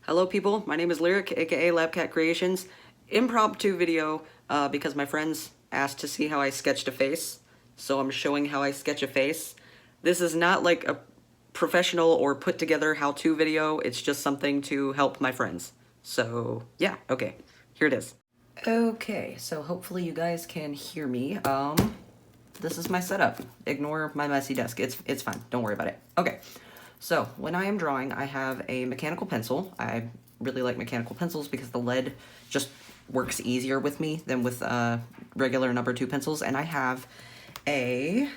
Hello people, my name is Lyric, aka Labcat Creations. Impromptu video because my friends asked to see how I sketched a face, so I'm showing how I sketch a face. This is not like a professional or put together how-to video, it's just something to help my friends. So yeah, okay, here it is. Okay, so hopefully you guys can hear me. This is my setup. Ignore my messy desk, it's fine, don't worry about it. Okay. So, when I am drawing, I have a mechanical pencil. I really like mechanical pencils because the lead just works easier with me than with regular number 2 pencils. And I have a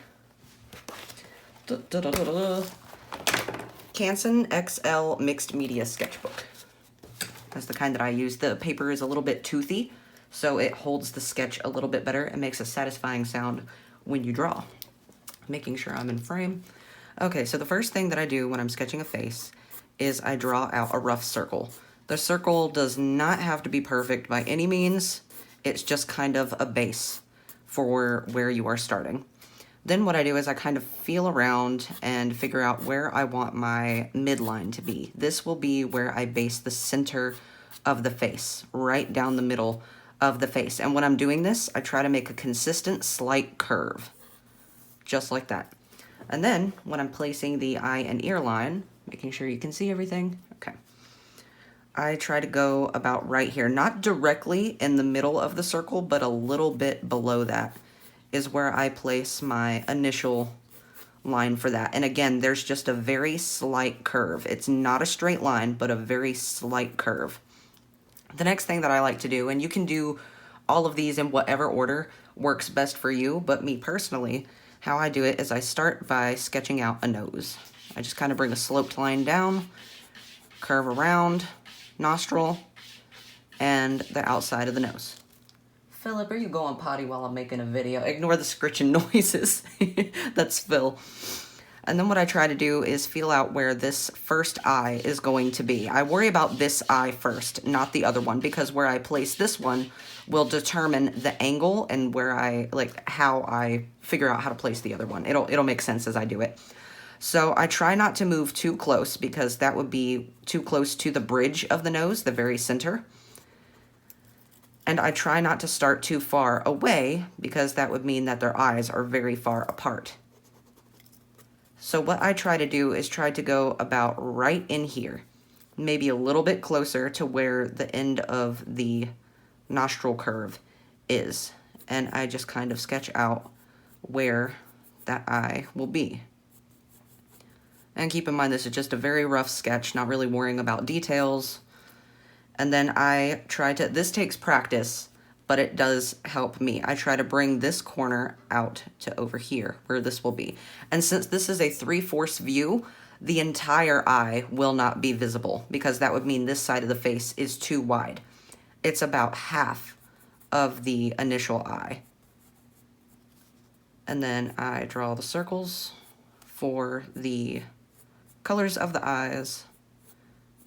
Canson XL Mixed Media Sketchbook. That's the kind that I use. The paper is a little bit toothy, so it holds the sketch a little bit better and makes a satisfying sound when you draw. Making sure I'm in frame. Okay, so the first thing that I do when I'm sketching a face is I draw out a rough circle. The circle does not have to be perfect by any means. It's just kind of a base for where you are starting. Then what I do is I kind of feel around and figure out where I want my midline to be. This will be where I base the center of the face, right down the middle of the face. And when I'm doing this, I try to make a consistent slight curve, just like that. And then, when I'm placing the eye and ear line, making sure you can see everything, okay, I try to go about right here. Not directly in the middle of the circle, but a little bit below that is where I place my initial line for that. And again, there's just a very slight curve. It's not a straight line, but a very slight curve. The next thing that I like to do, and you can do all of these in whatever order works best for you, but me personally, how I do it is I start by sketching out a nose. I just kind of bring a sloped line down, curve around, nostril, and the outside of the nose. Philip, are you going potty while I'm making a video? Ignore the scritching noises. That's Phil. And then what I try to do is feel out where this first eye is going to be. I worry about this eye first, not the other one, because where I place this one will determine the angle and where how I figure out how to place the other one. It'll make sense as I do it. So I try not to move too close because that would be too close to the bridge of the nose, the very center. And I try not to start too far away because that would mean that their eyes are very far apart. So what I try to do is try to go about right in here, maybe a little bit closer to where the end of the nostril curve is. And I just kind of sketch out where that eye will be. And keep in mind this is just a very rough sketch, not really worrying about details. And then I try to, this takes practice, but it does help me. I try to bring this corner out to over here, where this will be. And since this is a 3/4 view, the entire eye will not be visible, because that would mean this side of the face is too wide. It's about half of the initial eye. And then I draw the circles for the colors of the eyes,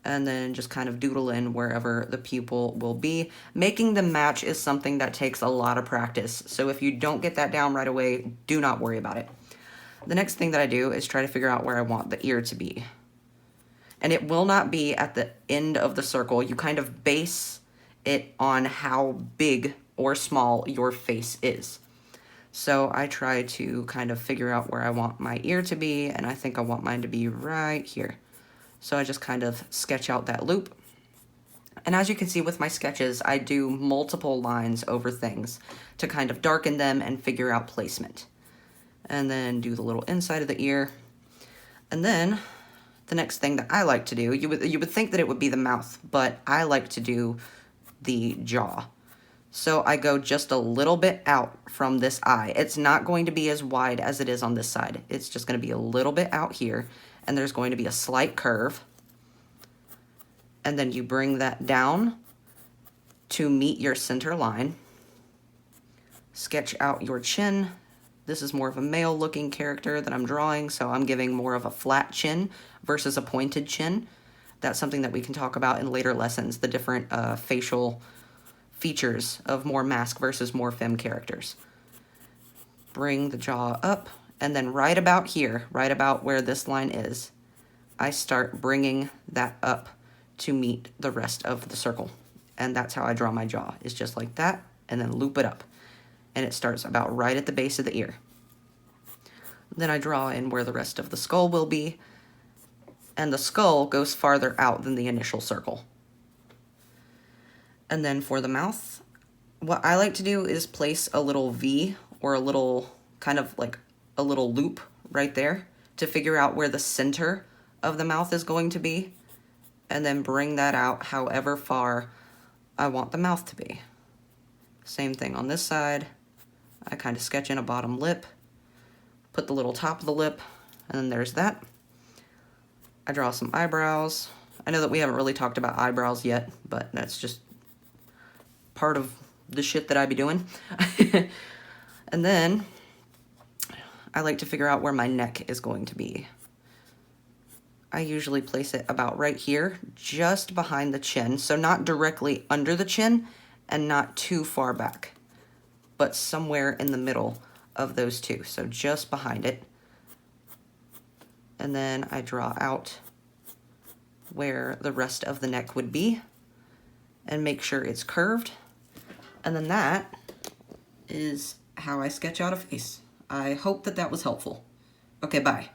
and then just kind of doodle in wherever the pupil will be. Making them match is something that takes a lot of practice, so if you don't get that down right away, do not worry about it. The next thing that I do is try to figure out where I want the ear to be. And it will not be at the end of the circle. You kind of base it on how big or small your face is. So I try to kind of figure out where I want my ear to be, and I think I want mine to be right here. So I just kind of sketch out that loop. And as you can see with my sketches, I do multiple lines over things to kind of darken them and figure out placement. And then do the little inside of the ear. And then the next thing that I like to do, you would think that it would be the mouth, but I like to do the jaw. So I go just a little bit out from this eye. It's not going to be as wide as it is on this side. It's just going to be a little bit out here. And there's going to be a slight curve. And then you bring that down to meet your center line. Sketch out your chin. This is more of a male looking character that I'm drawing, so I'm giving more of a flat chin versus a pointed chin. That's something that we can talk about in later lessons, the different facial features of more mask versus more femme characters. Bring the jaw up. And then right about here, right about where this line is, I start bringing that up to meet the rest of the circle. And that's how I draw my jaw. It's just like that, and then loop it up. And it starts about right at the base of the ear. Then I draw in where the rest of the skull will be, and the skull goes farther out than the initial circle. And then for the mouth, what I like to do is place a little V or a little, kind of like a little loop right there to figure out where the center of the mouth is going to be, and then bring that out however far I want the mouth to be. Same thing on this side. I kind of sketch in a bottom lip, put the little top of the lip, and then there's that. I draw some eyebrows. I know that we haven't really talked about eyebrows yet, but that's just part of the shit that I be doing. And then I like to figure out where my neck is going to be. I usually place it about right here, just behind the chin. So not directly under the chin and not too far back, but somewhere in the middle of those two. So just behind it. And then I draw out where the rest of the neck would be and make sure it's curved. And then that is how I sketch out a face. I hope that that was helpful. Okay, bye.